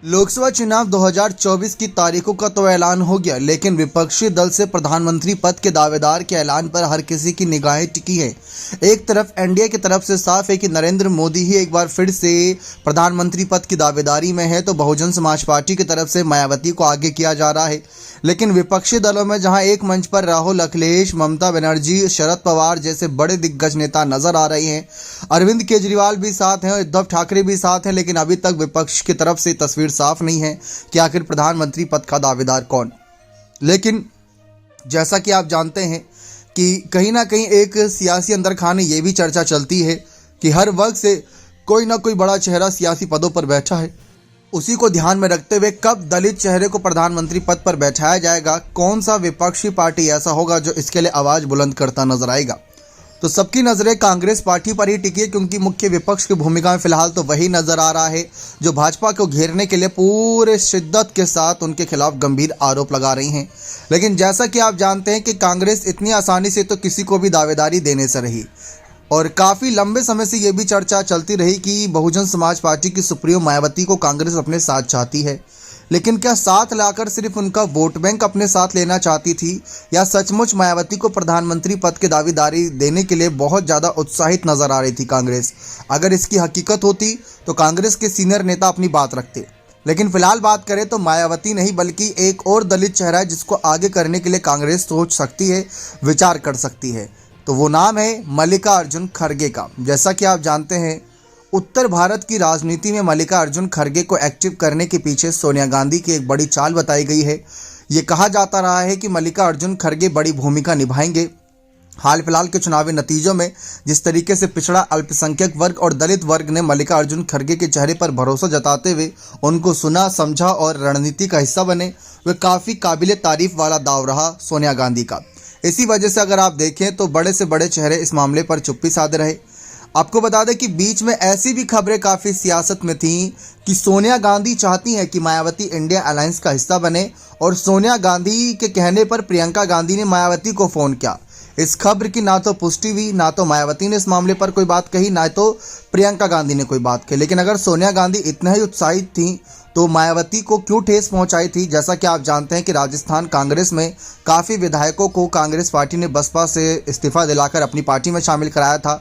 लोकसभा चुनाव 2024 की तारीखों का तो ऐलान हो गया, लेकिन विपक्षी दल से प्रधानमंत्री पद के दावेदार के ऐलान पर हर किसी की निगाहें टिकी हैं। एक तरफ एनडीए की तरफ से साफ है कि नरेंद्र मोदी ही एक बार फिर से प्रधानमंत्री पद की दावेदारी में है, तो बहुजन समाज पार्टी की तरफ से मायावती को आगे किया जा रहा है। लेकिन विपक्षी दलों में जहां एक मंच पर राहुल, अखिलेश, ममता बनर्जी, शरद पवार जैसे बड़े दिग्गज नेता नजर आ रहे हैं, अरविंद केजरीवाल भी साथ हैं, उद्धव ठाकरे भी साथ हैं, लेकिन अभी तक विपक्ष की तरफ से तस्वीर साफ नहीं है कि आखिर प्रधानमंत्री पद का दावेदार कौन। लेकिन जैसा कि आप जानते हैं कि कहीं ना कहीं एक सियासी अंदर खाने ये भी चर्चा चलती है कि हर वर्ग से कोई ना कोई बड़ा चेहरा सियासी पदों पर बैठा है। उसी को ध्यान में रखते हुए कब दलित चेहरे को प्रधानमंत्री पद पर बैठाया जाएगा, कौन सा विपक्षी पार्टी ऐसा होगा जो इसके लिए आवाज़ बुलंद करता नजर आएगा। तो सबकी नज़रें कांग्रेस पार्टी पर ही टिकी है, क्योंकि मुख्य विपक्ष की भूमिका में फिलहाल तो वही नजर आ रहा है जो भाजपा को घेरने के लिए पूरे शिद्दत के साथ उनके खिलाफ गंभीर आरोप लगा रही हैं। लेकिन जैसा कि आप जानते हैं कि कांग्रेस इतनी आसानी से तो किसी को भी दावेदारी देने से रही, और काफ़ी लंबे समय से ये भी चर्चा चलती रही कि बहुजन समाज पार्टी की सुप्रीमो मायावती को कांग्रेस अपने साथ चाहती है। लेकिन क्या साथ लाकर सिर्फ उनका वोट बैंक अपने साथ लेना चाहती थी, या सचमुच मायावती को प्रधानमंत्री पद की दावेदारी देने के लिए बहुत ज़्यादा उत्साहित नजर आ रही थी कांग्रेस? अगर इसकी हकीकत होती तो कांग्रेस के सीनियर नेता अपनी बात रखते। लेकिन फिलहाल बात करें तो मायावती नहीं बल्कि एक और दलित चेहरा है जिसको आगे करने के लिए कांग्रेस सोच सकती है, विचार कर सकती है। तो वो नाम है मल्लिकार्जुन खड़गे का। जैसा कि आप जानते हैं, उत्तर भारत की राजनीति में मल्लिकार्जुन खड़गे को एक्टिव करने के पीछे सोनिया गांधी की एक बड़ी चाल बताई गई है। ये कहा जाता रहा है कि मल्लिकार्जुन खड़गे बड़ी भूमिका निभाएंगे। हाल फिलहाल के चुनावी नतीजों में जिस तरीके से पिछड़ा अल्पसंख्यक वर्ग और दलित वर्ग ने मल्लिकार्जुन खड़गे के चेहरे पर भरोसा जताते हुए उनको सुना, समझा और रणनीति का हिस्सा बने, वह काफ़ी काबिले तारीफ वाला दाव रहा सोनिया गांधी का। इसी वजह से अगर आप देखें तो बड़े से बड़े चेहरे इस मामले पर चुप्पी साधे रहे। आपको बता दें कि बीच में ऐसी भी खबरें काफ़ी सियासत में थीं कि सोनिया गांधी चाहती हैं कि मायावती इंडिया अलायंस का हिस्सा बने, और सोनिया गांधी के कहने पर प्रियंका गांधी ने मायावती को फ़ोन किया। इस खबर की ना तो पुष्टि हुई, ना तो मायावती ने इस मामले पर कोई बात कही, ना तो प्रियंका गांधी ने कोई बात कही। लेकिन अगर सोनिया गांधी इतना ही उत्साहित थी तो मायावती को क्यों ठेस पहुंचाई थी? जैसा कि आप जानते हैं कि राजस्थान कांग्रेस में काफ़ी विधायकों को कांग्रेस पार्टी ने बसपा से इस्तीफा दिलाकर अपनी पार्टी में शामिल कराया था,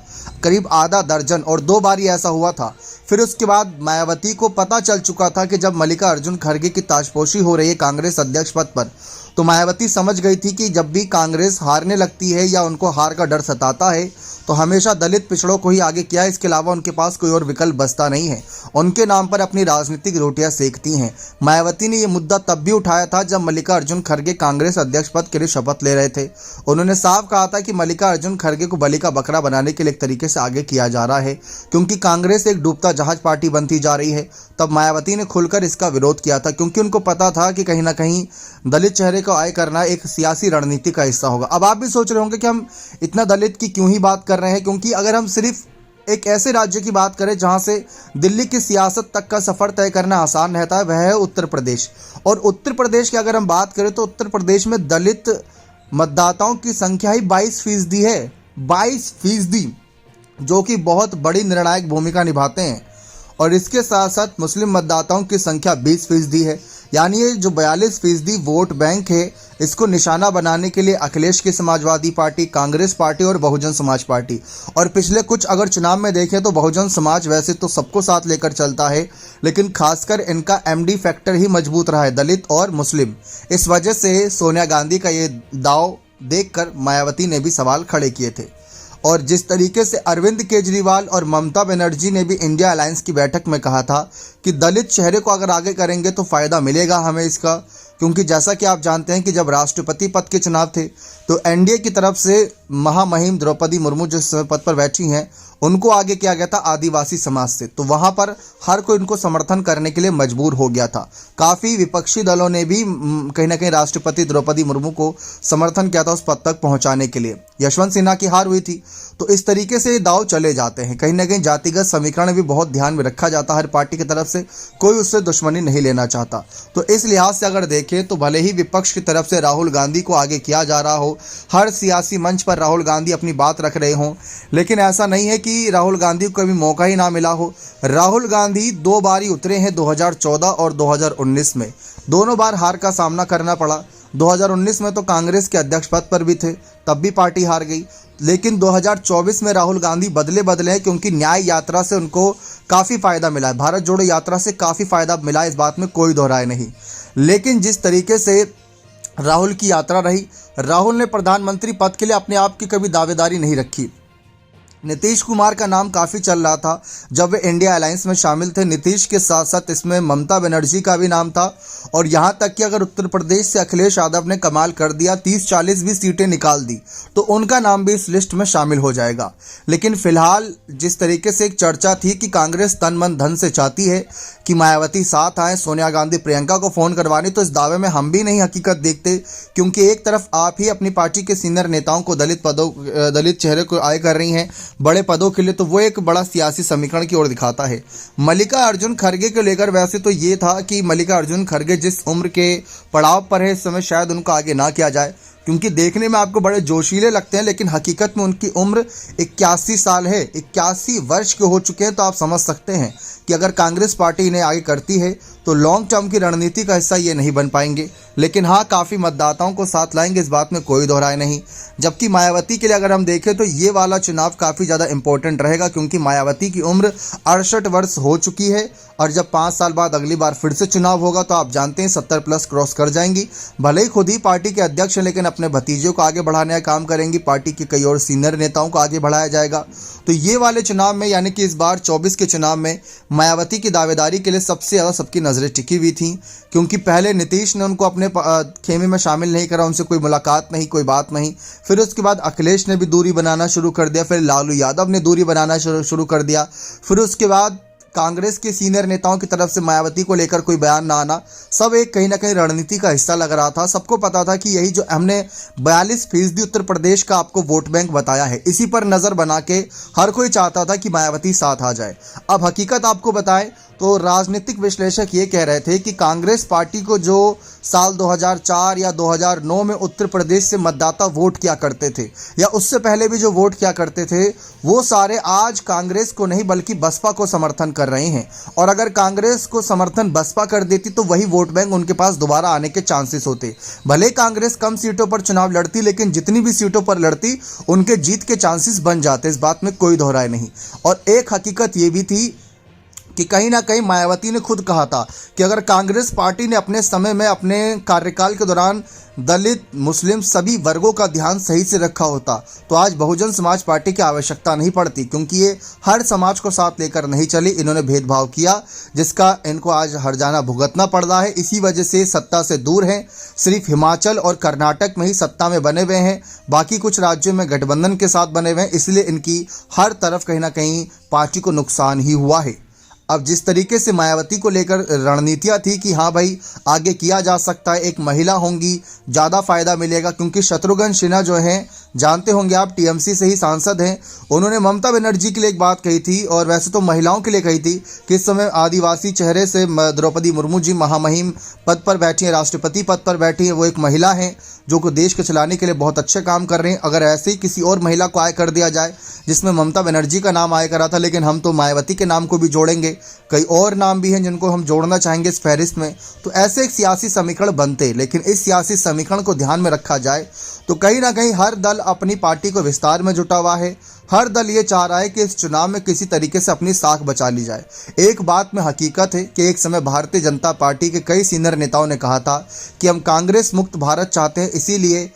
करीब आधा दर्जन, और 2 बार ही ऐसा हुआ था। फिर उसके बाद मायावती को पता चल चुका था कि जब मल्लिकार्जुन खड़गे की ताजपोशी हो रही है कांग्रेस अध्यक्ष पद पर, तो मायावती समझ गई थी कि जब भी कांग्रेस हारने लगती है या उनको हार का डर सताता है तो हमेशा दलित पिछड़ों को ही आगे किया है, इसके अलावा उनके पास कोई और विकल्प बचता नहीं है। उनके नाम पर अपनी राजनीतिक रोटियां सेकती हैं। मायावती ने यह मुद्दा तब भी उठाया था जब मल्लिकार्जुन खड़गे कांग्रेस अध्यक्ष पद के लिए शपथ ले रहे थे। उन्होंने साफ कहा था कि मल्लिकार्जुन खड़गे को बलि का बकरा बनाने के लिए एक तरीके से आगे किया जा रहा है, क्योंकि कांग्रेस एक डूबता जहाज पार्टी बनती जा रही है। तब मायावती ने खुलकर इसका विरोध किया था, क्योंकि उनको पता था कि कहीं ना कहीं दलित चेहरे को आय करना एक सियासी रणनीति का हिस्सा होगा। अब आप भी सोच रहे होंगे कि हम इतना दलित की क्यों ही बात कर रहे हैं, क्योंकि अगर हम सिर्फ एक ऐसे राज्य की बात करें जहां से दिल्ली की सियासत तक का सफ़र तय करना आसान रहता है, वह है उत्तर प्रदेश। और उत्तर प्रदेश की अगर हम बात करें तो उत्तर प्रदेश में दलित मतदाताओं की संख्या ही 22% है। 22%, जो कि बहुत बड़ी निर्णायक भूमिका निभाते हैं। और इसके साथ साथ मुस्लिम मतदाताओं की संख्या 20% है। यानी ये जो 42% वोट बैंक है, इसको निशाना बनाने के लिए अखिलेश की समाजवादी पार्टी, कांग्रेस पार्टी और बहुजन समाज पार्टी, और पिछले कुछ अगर चुनाव में देखें तो बहुजन समाज वैसे तो सबको साथ लेकर चलता है, लेकिन खासकर इनका एमडी फैक्टर ही मजबूत रहा है, दलित और मुस्लिम। इस वजह से सोनिया गांधी का ये दाव देखकर मायावती ने भी सवाल खड़े किए थे। और जिस तरीके से अरविंद केजरीवाल और ममता बनर्जी ने भी इंडिया अलायंस की बैठक में कहा था कि दलित चेहरे को अगर आगे करेंगे तो फ़ायदा मिलेगा हमें इसका, क्योंकि जैसा कि आप जानते हैं कि जब राष्ट्रपति पद के चुनाव थे तो एनडीए की तरफ से महामहिम द्रौपदी मुर्मू जिस पद पर बैठी हैं, उनको आगे किया गया था आदिवासी समाज से। तो वहाँ पर हर कोई उनको समर्थन करने के लिए मजबूर हो गया था। काफ़ी विपक्षी दलों ने भी कहीं ना कहीं राष्ट्रपति द्रौपदी मुर्मू को समर्थन किया था उस पद तक पहुँचाने के लिए। यशवंत सिन्हा की हार हुई थी। तो इस तरीके से दाव चले जाते हैं। कहीं ना कहीं जातिगत समीकरण भी बहुत ध्यान में रखा जाता है हर पार्टी की तरफ से, कोई उससे दुश्मनी नहीं लेना चाहता। तो इस लिहाज से अगर देखें तो भले ही विपक्ष की तरफ से राहुल गांधी को आगे किया जा रहा हो, हर सियासी मंच पर राहुल गांधी अपनी बात रख रहे हों, लेकिन ऐसा नहीं है कि कि राहुल गांधी को कभी मौका ही ना मिला हो। राहुल गांधी 2 बार ही उतरे हैं, 2014 और 2019 में। दोनों बार हार का सामना करना पड़ा। 2019 में तो कांग्रेस के अध्यक्ष पद पर भी थे, तब भी पार्टी हार गई। लेकिन 2024 में राहुल गांधी बदले हैं, क्योंकि न्याय यात्रा से उनको काफ़ी फ़ायदा मिला है। भारत जोड़ो यात्रा से काफ़ी फ़ायदा मिला है, इस बात में कोई दोहराए नहीं। लेकिन जिस तरीके से राहुल की यात्रा रही, राहुल ने प्रधानमंत्री पद के लिए अपने आप की कभी दावेदारी नहीं रखी। नीतीश कुमार का नाम काफ़ी चल रहा था जब वे इंडिया अलायंस में शामिल थे। नीतीश के साथ साथ इसमें ममता बनर्जी का भी नाम था, और यहाँ तक कि अगर उत्तर प्रदेश से अखिलेश यादव ने कमाल कर दिया, 30-40 भी सीटें निकाल दी, तो उनका नाम भी इस लिस्ट में शामिल हो जाएगा। लेकिन फिलहाल जिस तरीके से एक चर्चा थी कि कांग्रेस तन मन धन से चाहती है कि मायावती साथ आए, सोनिया गांधी प्रियंका को फ़ोन करवानी, तो इस दावे में हम भी नहीं हकीकत देखते, क्योंकि एक तरफ आप ही अपनी पार्टी के सीनियर नेताओं को दलित चेहरे को आए कर रही हैं बड़े पदों के लिए, तो वो एक बड़ा सियासी समीकरण की ओर दिखाता है। मल्लिका अर्जुन खड़गे को लेकर वैसे तो ये था कि मल्लिका अर्जुन खड़गे जिस उम्र के पड़ाव पर है इस समय, शायद उनको आगे ना किया जाए, क्योंकि देखने में आपको बड़े जोशीले लगते हैं, लेकिन हकीकत में उनकी उम्र 81 साल है, 81 वर्ष के हो चुके हैं। तो आप समझ सकते हैं कि अगर कांग्रेस पार्टी इन्हें आगे करती है तो लॉन्ग टर्म की रणनीति का हिस्सा ये नहीं बन पाएंगे। लेकिन हाँ, काफ़ी मतदाताओं को साथ लाएंगे, इस बात में कोई दोहराए नहीं। जबकि मायावती के लिए अगर हम देखें तो ये वाला चुनाव काफ़ी ज़्यादा इंपॉर्टेंट रहेगा, क्योंकि मायावती की उम्र 68 वर्ष हो चुकी है, और जब 5 साल बाद अगली बार फिर से चुनाव होगा तो आप जानते हैं 70 प्लस क्रॉस कर जाएंगी। भले ही खुद ही पार्टी के अध्यक्ष हैं, लेकिन अपने भतीजों को आगे बढ़ाने का काम करेंगी। पार्टी के कई और सीनियर नेताओं को आगे बढ़ाया जाएगा। तो ये वाले चुनाव में, यानी कि इस बार 24 के चुनाव में मायावती की दावेदारी के लिए सबसे ज़्यादा सबकी नज़रें टिकी हुई थी, क्योंकि पहले नीतीश ने उनको अपने खेमे में शामिल नहीं करा, उनसे कोई मुलाकात नहीं, कोई बात नहीं। फिर उसके बाद अखिलेश ने भी दूरी बनाना शुरू कर दिया, फिर लालू यादव ने दूरी बनाना शुरू कर दिया, फिर उसके बाद कांग्रेस के सीनियर नेताओं की तरफ से मायावती को लेकर कोई बयान ना आना, सब एक कहीं ना कहीं रणनीति का हिस्सा लग रहा था। सबको पता था कि यही जो हमने 42% उत्तर प्रदेश का आपको वोट बैंक बताया है, इसी पर नज़र बना के हर कोई चाहता था कि मायावती साथ आ जाए। अब हकीकत आपको बताएं तो राजनीतिक विश्लेषक ये कह रहे थे कि कांग्रेस पार्टी को जो साल 2004 या 2009 में उत्तर प्रदेश से मतदाता वोट किया करते थे, या उससे पहले भी जो वोट किया करते थे, वो सारे आज कांग्रेस को नहीं बल्कि बसपा को समर्थन कर रहे हैं। और अगर कांग्रेस को समर्थन बसपा कर देती तो वही वोट बैंक उनके पास दोबारा आने के चांसेस होते। भले कांग्रेस कम सीटों पर चुनाव लड़ती, लेकिन जितनी भी सीटों पर लड़ती उनके जीत के चांसेस बन जाते, इस बात में कोई दोहराए नहीं। और एक हकीकत ये भी थी कि कहीं ना कहीं मायावती ने खुद कहा था कि अगर कांग्रेस पार्टी ने अपने समय में, अपने कार्यकाल के दौरान दलित, मुस्लिम सभी वर्गों का ध्यान सही से रखा होता तो आज बहुजन समाज पार्टी की आवश्यकता नहीं पड़ती, क्योंकि ये हर समाज को साथ लेकर नहीं चली। इन्होंने भेदभाव किया, जिसका इनको आज हर्जाना भुगतना पड़ रहा है। इसी वजह से सत्ता से दूर हैं, सिर्फ हिमाचल और कर्नाटक में ही सत्ता में बने हुए हैं, बाकी कुछ राज्यों में गठबंधन के साथ बने हुए हैं, इसलिए इनकी हर तरफ कहीं ना कहीं पार्टी को नुकसान ही हुआ है। अब जिस तरीके से मायावती को लेकर रणनीतियाँ थी कि हाँ भाई आगे किया जा सकता है, एक महिला होंगी, ज़्यादा फायदा मिलेगा, क्योंकि शत्रुघ्न सिन्हा जो हैं, जानते होंगे आप, टीएमसी से ही सांसद हैं। उन्होंने ममता बनर्जी के लिए एक बात कही थी, और वैसे तो महिलाओं के लिए कही थी कि इस समय आदिवासी चेहरे से द्रौपदी मुर्मू जी महामहिम पद पर बैठी हैं, राष्ट्रपति पद पर बैठी हैं, वो एक महिला हैं जो को देश को चलाने के लिए बहुत अच्छे काम कर रहे हैं। अगर ऐसे ही किसी और महिला को आय कर दिया जाए, जिसमें ममता बनर्जी का नाम आया करा था, लेकिन हम तो मायावती के नाम को भी जोड़ेंगे, कई और नाम भी हैं जिनको हम जोड़ना चाहेंगे इस फहरिस्त में, तो ऐसे एक सियासी समीकरण बनते। लेकिन इस सियासी समीकरण को ध्यान में रखा जाए तो कहीं ना कहीं हर दल अपनी पार्टी को विस्तार में जुटा हुआ है। हर दल ये चाह रहा है कि इस चुनाव में किसी तरीके से अपनी साख बचा ली जाए। एक बात में हकीकत है कि एक समय भारतीय जनता पार्टी के कई सीनियर नेताओं ने कहा था कि हम कांग्रेस मुक्त भारत चाहते हैं, इसीलिए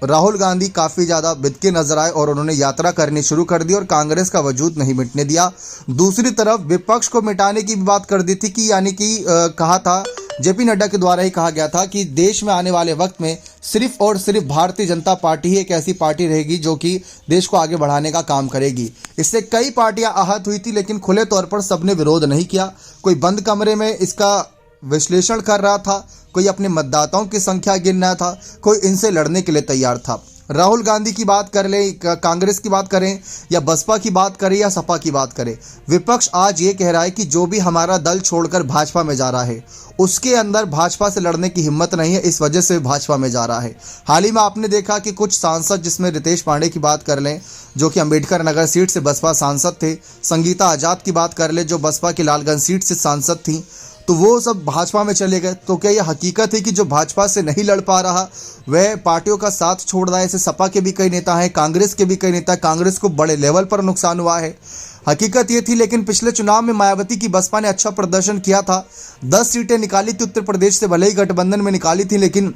राहुल गांधी काफ़ी ज़्यादा बिदके नजर आए और उन्होंने यात्रा करनी शुरू कर दी और कांग्रेस का वजूद नहीं मिटने दिया। दूसरी तरफ विपक्ष को मिटाने की भी बात कर दी थी कि यानी कि कहा था, जेपी नड्डा के द्वारा ही कहा गया था कि देश में आने वाले वक्त में सिर्फ और सिर्फ भारतीय जनता पार्टी ही एक ऐसी पार्टी रहेगी जो कि देश को आगे बढ़ाने का काम करेगी। इससे कई पार्टियां आहत हुई थी, लेकिन खुले तौर पर सबने विरोध नहीं किया। कोई बंद कमरे में इसका विश्लेषण कर रहा था, कोई अपने मतदाताओं की संख्या गिन रहा था, कोई इनसे लड़ने के लिए तैयार था। राहुल गांधी की बात कर ले, कांग्रेस की बात करें या बसपा की बात करें या सपा की बात करें, विपक्ष आज ये कह रहा है कि जो भी हमारा दल छोड़कर भाजपा में जा रहा है उसके अंदर भाजपा से लड़ने की हिम्मत नहीं है, इस वजह से भाजपा में जा रहा है। हाल ही में आपने देखा कि कुछ सांसद, जिसमें रितेश पांडे की बात कर लें जो कि अंबेडकर नगर सीट से बसपा सांसद थे, संगीता आजाद की बात कर ले जो बसपा की लालगंज सीट से सांसद थी, तो वो सब भाजपा में चले गए। तो क्या यह हकीकत है कि जो भाजपा से नहीं लड़ पा रहा वह पार्टियों का साथ छोड़ रहा है? ऐसे सपा के भी कई नेता हैं, कांग्रेस के भी कई नेता, कांग्रेस को बड़े लेवल पर नुकसान हुआ है। हकीकत ये थी, लेकिन पिछले चुनाव में मायावती की बसपा ने अच्छा प्रदर्शन किया था, 10 सीटें निकाली थी उत्तर प्रदेश से, भले ही गठबंधन में निकाली थी, लेकिन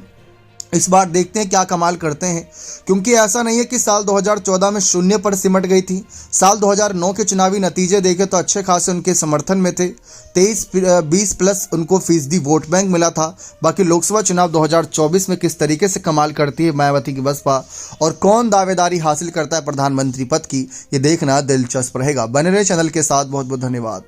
इस बार देखते हैं क्या कमाल करते हैं। क्योंकि ऐसा नहीं है कि साल 2014 में शून्य पर सिमट गई थी। साल 2009 के चुनावी नतीजे देखे तो अच्छे खासे उनके समर्थन में थे, 20+ उनको फीसदी वोट बैंक मिला था। बाकी लोकसभा चुनाव 2024 में किस तरीके से कमाल करती है मायावती की बसपा और कौन दावेदारी हासिल करता है प्रधानमंत्री पद की, ये देखना दिलचस्प रहेगा। बने रहे चैनल के साथ, बहुत बहुत धन्यवाद।